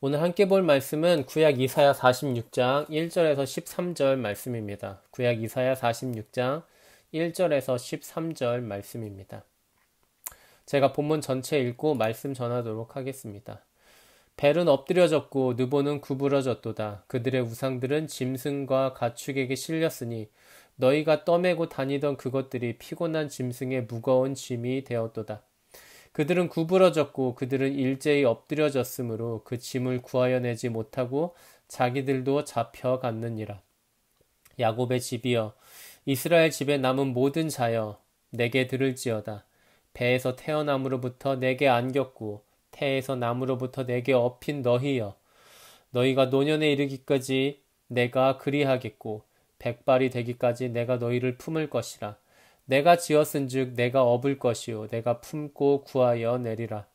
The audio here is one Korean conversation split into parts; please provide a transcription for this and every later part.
오늘 함께 볼 말씀은 구약 이사야 46장 1절에서 13절 말씀입니다. 구약 이사야 46장 1절에서 13절 말씀입니다. 제가 본문 전체 읽고 말씀 전하도록 하겠습니다. 벨은 엎드려졌고 느보는 구부러졌도다. 그들의 우상들은 짐승과 가축에게 실렸으니 너희가 떠매고 다니던 그것들이 피곤한 짐승의 무거운 짐이 되었도다. 그들은 구부러졌고 그들은 일제히 엎드려졌으므로 그 짐을 구하여 내지 못하고 자기들도 잡혀갔느니라. 야곱의 집이여, 이스라엘 집에 남은 모든 자여, 내게 들을지어다. 배에서 태어남으로부터 내게 안겼고 태에서 남으로부터 내게 업힌 너희여, 너희가 노년에 이르기까지 내가 그리하겠고 백발이 되기까지 내가 너희를 품을 것이라. 내가 지었은즉 내가 업을 것이요 내가 품고 구하여 내리라.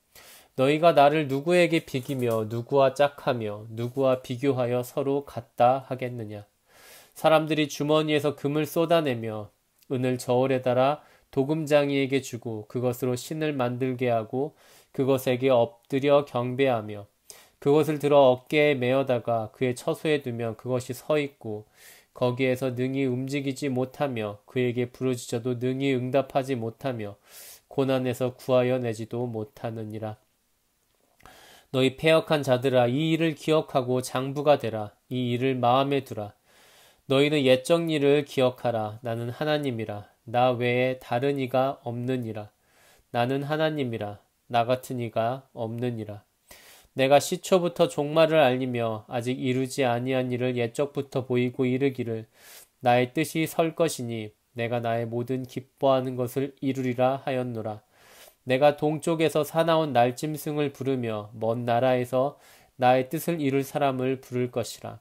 너희가 나를 누구에게 비기며 누구와 짝하며 누구와 비교하여 서로 같다 하겠느냐. 사람들이 주머니에서 금을 쏟아내며 은을 저울에 달아 도금장이에게 주고 그것으로 신을 만들게 하고 그것에게 엎드려 경배하며 그것을 들어 어깨에 메어다가 그의 처소에 두면 그것이 서 있고 거기에서 능히 움직이지 못하며 그에게 부르짖어도 능히 응답하지 못하며 고난에서 구하여 내지도 못하느니라. 너희 패역한 자들아, 이 일을 기억하고 장부가 되라. 이 일을 마음에 두라. 너희는 옛적 일을 기억하라. 나는 하나님이라. 나 외에 다른 이가 없느니라. 나는 하나님이라. 나 같은 이가 없느니라. 내가 시초부터 종말을 알리며 아직 이루지 아니한 일을 옛적부터 보이고 이르기를 나의 뜻이 설 것이니 내가 나의 모든 기뻐하는 것을 이루리라 하였노라. 내가 동쪽에서 사나운 날짐승을 부르며 먼 나라에서 나의 뜻을 이룰 사람을 부를 것이라.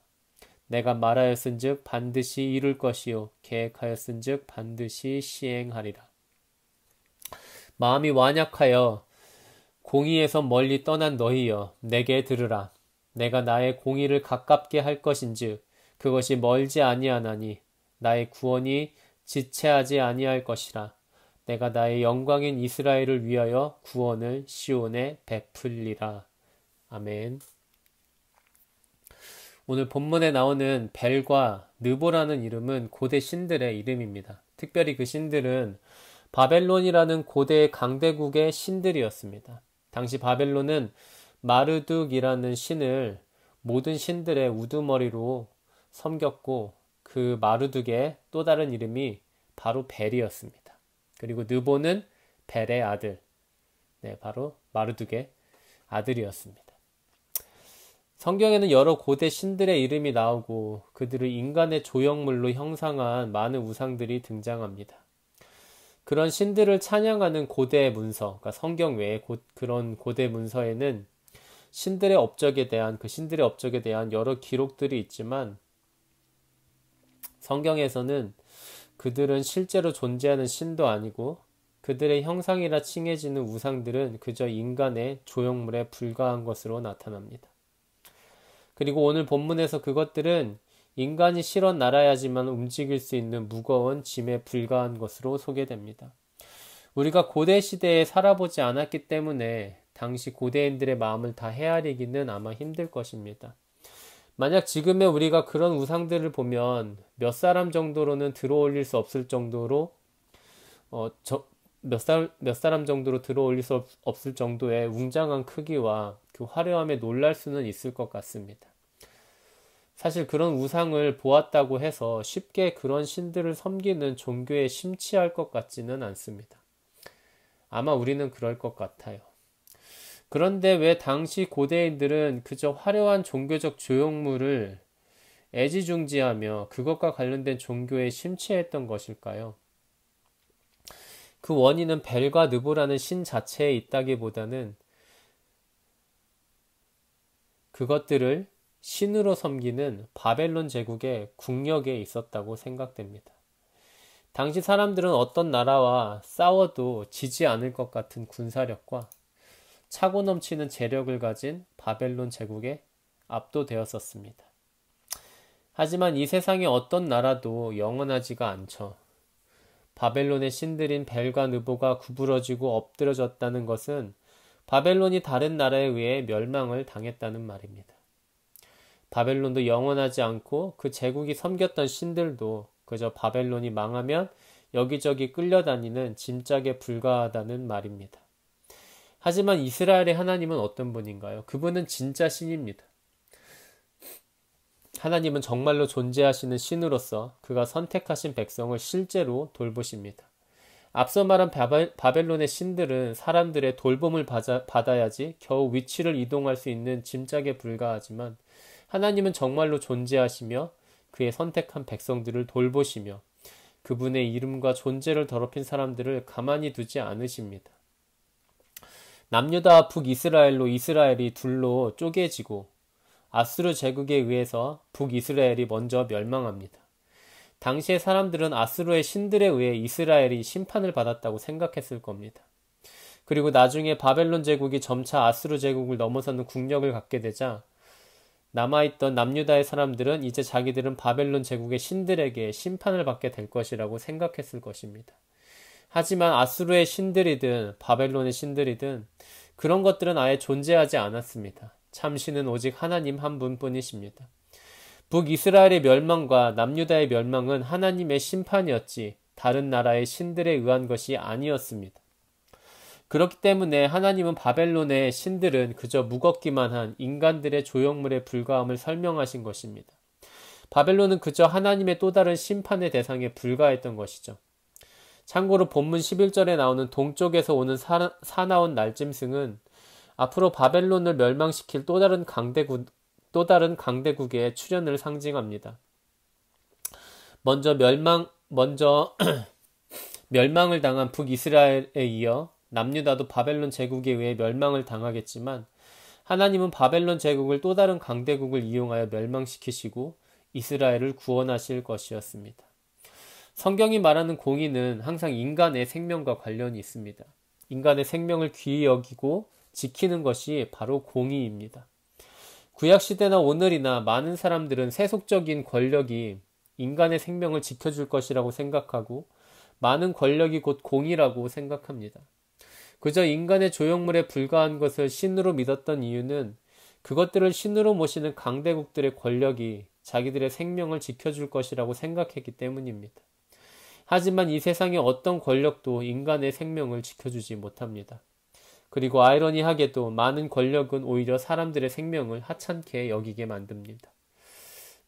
내가 말하였은즉 반드시 이룰 것이요 계획하였은즉 반드시 시행하리라. 마음이 완약하여 공의에서 멀리 떠난 너희여, 내게 들으라. 내가 나의 공의를 가깝게 할 것인즉 그것이 멀지 아니하나니 나의 구원이 지체하지 아니할 것이라. 내가 나의 영광인 이스라엘을 위하여 구원을 시온에 베풀리라. 아멘. 오늘 본문에 나오는 벨과 느보라는 이름은 고대 신들의 이름입니다. 특별히 그 신들은 바벨론이라는 고대 강대국의 신들이었습니다. 당시 바벨론은 마르둑이라는 신을 모든 신들의 우두머리로 섬겼고 그 마르둑의 또 다른 이름이 바로 벨이었습니다. 그리고 느보는 벨의 아들, 바로 마르둑의 아들이었습니다. 성경에는 여러 고대 신들의 이름이 나오고 그들을 인간의 조형물로 형상한 많은 우상들이 등장합니다. 그런 신들을 찬양하는 고대 문서, 그러니까 성경 외에 그런 고대 문서에는 신들의 업적에 대한 여러 기록들이 있지만 성경에서는 그들은 실제로 존재하는 신도 아니고 그들의 형상이라 칭해지는 우상들은 그저 인간의 조형물에 불과한 것으로 나타납니다. 그리고 오늘 본문에서 그것들은 인간이 실어 날아야지만 움직일 수 있는 무거운 짐에 불과한 것으로 소개됩니다. 우리가 고대 시대에 살아보지 않았기 때문에 당시 고대인들의 마음을 다 헤아리기는 아마 힘들 것입니다. 만약 지금의 우리가 그런 우상들을 보면 몇 사람 정도로는 들어올릴 수 없을 정도로 몇 사람 정도로 들어올릴 수 없을 정도의 웅장한 크기와 그 화려함에 놀랄 수는 있을 것 같습니다. 사실 그런 우상을 보았다고 해서 쉽게 그런 신들을 섬기는 종교에 심취할 것 같지는 않습니다. 아마 우리는 그럴 것 같아요. 그런데 왜 당시 고대인들은 그저 화려한 종교적 조형물을 애지중지하며 그것과 관련된 종교에 심취했던 것일까요? 그 원인은 벨과 느보라는 신 자체에 있다기보다는 그것들을 신으로 섬기는 바벨론 제국의 국력에 있었다고 생각됩니다. 당시 사람들은 어떤 나라와 싸워도 지지 않을 것 같은 군사력과 차고 넘치는 재력을 가진 바벨론 제국에 압도되었었습니다. 하지만 이 세상의 어떤 나라도 영원하지가 않죠. 바벨론의 신들인 벨과 느보가 구부러지고 엎드러졌다는 것은 바벨론이 다른 나라에 의해 멸망을 당했다는 말입니다. 바벨론도 영원하지 않고 그 제국이 섬겼던 신들도 그저 바벨론이 망하면 여기저기 끌려다니는 짐짝에 불과하다는 말입니다. 하지만 이스라엘의 하나님은 어떤 분인가요? 그분은 진짜 신입니다. 하나님은 정말로 존재하시는 신으로서 그가 선택하신 백성을 실제로 돌보십니다. 앞서 말한 바벨론의 신들은 사람들의 돌봄을 받아야지 겨우 위치를 이동할 수 있는 짐짝에 불과하지만 하나님은 정말로 존재하시며 그의 선택한 백성들을 돌보시며 그분의 이름과 존재를 더럽힌 사람들을 가만히 두지 않으십니다. 남유다와 북이스라엘로 이스라엘이 둘로 쪼개지고 아수르 제국에 의해서 북이스라엘이 먼저 멸망합니다. 당시의 사람들은 아수르의 신들에 의해 이스라엘이 심판을 받았다고 생각했을 겁니다. 그리고 나중에 바벨론 제국이 점차 아수르 제국을 넘어서는 국력을 갖게 되자 남아있던 남유다의 사람들은 이제 자기들은 바벨론 제국의 신들에게 심판을 받게 될 것이라고 생각했을 것입니다. 하지만 아수르의 신들이든 바벨론의 신들이든 그런 것들은 아예 존재하지 않았습니다. 참신은 오직 하나님 한 분뿐이십니다. 북이스라엘의 멸망과 남유다의 멸망은 하나님의 심판이었지 다른 나라의 신들에 의한 것이 아니었습니다. 그렇기 때문에 하나님은 바벨론의 신들은 그저 무겁기만 한 인간들의 조형물에 불과함을 설명하신 것입니다. 바벨론은 그저 하나님의 또 다른 심판의 대상에 불과했던 것이죠. 참고로 본문 11절에 나오는 동쪽에서 오는 사나운 날짐승은 앞으로 바벨론을 멸망시킬 또 다른 강대국의 출현을 상징합니다. 먼저 멸망을 당한 북이스라엘에 이어 남유다도 바벨론 제국에 의해 멸망을 당하겠지만 하나님은 바벨론 제국을 또 다른 강대국을 이용하여 멸망시키시고 이스라엘을 구원하실 것이었습니다. 성경이 말하는 공의는 항상 인간의 생명과 관련이 있습니다. 인간의 생명을 귀히 여기고 지키는 것이 바로 공의입니다. 구약시대나 오늘이나 많은 사람들은 세속적인 권력이 인간의 생명을 지켜줄 것이라고 생각하고 많은 권력이 곧 공의라고 생각합니다. 그저 인간의 조형물에 불과한 것을 신으로 믿었던 이유는 그것들을 신으로 모시는 강대국들의 권력이 자기들의 생명을 지켜줄 것이라고 생각했기 때문입니다. 하지만 이 세상의 어떤 권력도 인간의 생명을 지켜주지 못합니다. 그리고 아이러니하게도 많은 권력은 오히려 사람들의 생명을 하찮게 여기게 만듭니다.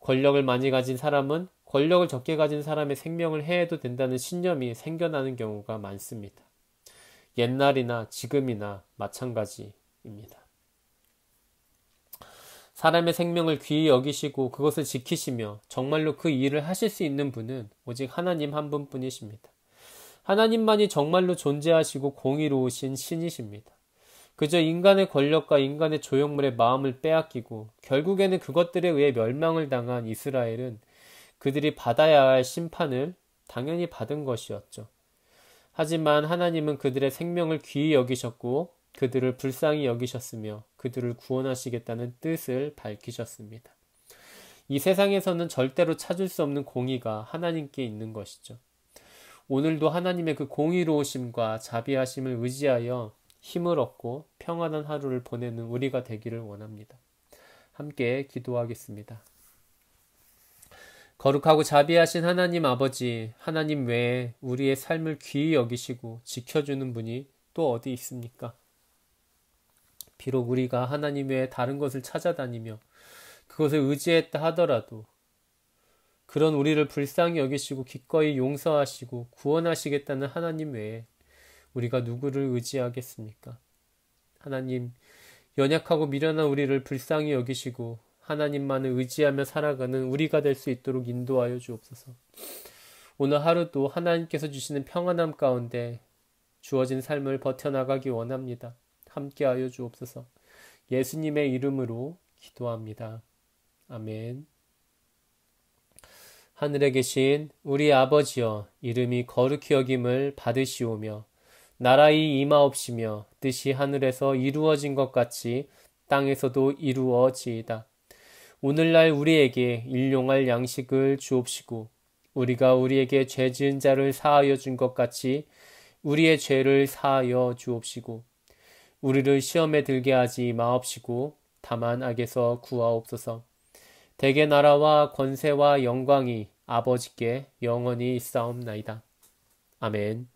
권력을 많이 가진 사람은 권력을 적게 가진 사람의 생명을 해해도 된다는 신념이 생겨나는 경우가 많습니다. 옛날이나 지금이나 마찬가지입니다. 사람의 생명을 귀히 여기시고 그것을 지키시며 정말로 그 일을 하실 수 있는 분은 오직 하나님 한 분뿐이십니다. 하나님만이 정말로 존재하시고 공의로우신 신이십니다. 그저 인간의 권력과 인간의 조형물의 마음을 빼앗기고 결국에는 그것들에 의해 멸망을 당한 이스라엘은 그들이 받아야 할 심판을 당연히 받은 것이었죠. 하지만 하나님은 그들의 생명을 귀히 여기셨고 그들을 불쌍히 여기셨으며 그들을 구원하시겠다는 뜻을 밝히셨습니다. 이 세상에서는 절대로 찾을 수 없는 공의가 하나님께 있는 것이죠. 오늘도 하나님의 그 공의로우심과 자비하심을 의지하여 힘을 얻고 평안한 하루를 보내는 우리가 되기를 원합니다. 함께 기도하겠습니다. 거룩하고 자비하신 하나님 아버지, 하나님 외에 우리의 삶을 귀히 여기시고 지켜주는 분이 또 어디 있습니까? 비록 우리가 하나님 외에 다른 것을 찾아다니며 그것을 의지했다 하더라도 그런 우리를 불쌍히 여기시고 기꺼이 용서하시고 구원하시겠다는 하나님 외에 우리가 누구를 의지하겠습니까? 하나님, 연약하고 미련한 우리를 불쌍히 여기시고 하나님만을 의지하며 살아가는 우리가 될 수 있도록 인도하여 주옵소서. 오늘 하루도 하나님께서 주시는 평안함 가운데 주어진 삶을 버텨나가기 원합니다. 함께하여 주옵소서. 예수님의 이름으로 기도합니다. 아멘. 하늘에 계신 우리 아버지여, 이름이 거룩히 여김을 받으시오며 나라의 임하옵시며 뜻이 하늘에서 이루어진 것 같이 땅에서도 이루어지이다. 오늘날 우리에게 일용할 양식을 주옵시고 우리가 우리에게 죄 지은 자를 사하여 준 것 같이 우리의 죄를 사하여 주옵시고 우리를 시험에 들게 하지 마옵시고 다만 악에서 구하옵소서. 대개 나라와 권세와 영광이 아버지께 영원히 있사옵나이다. 아멘.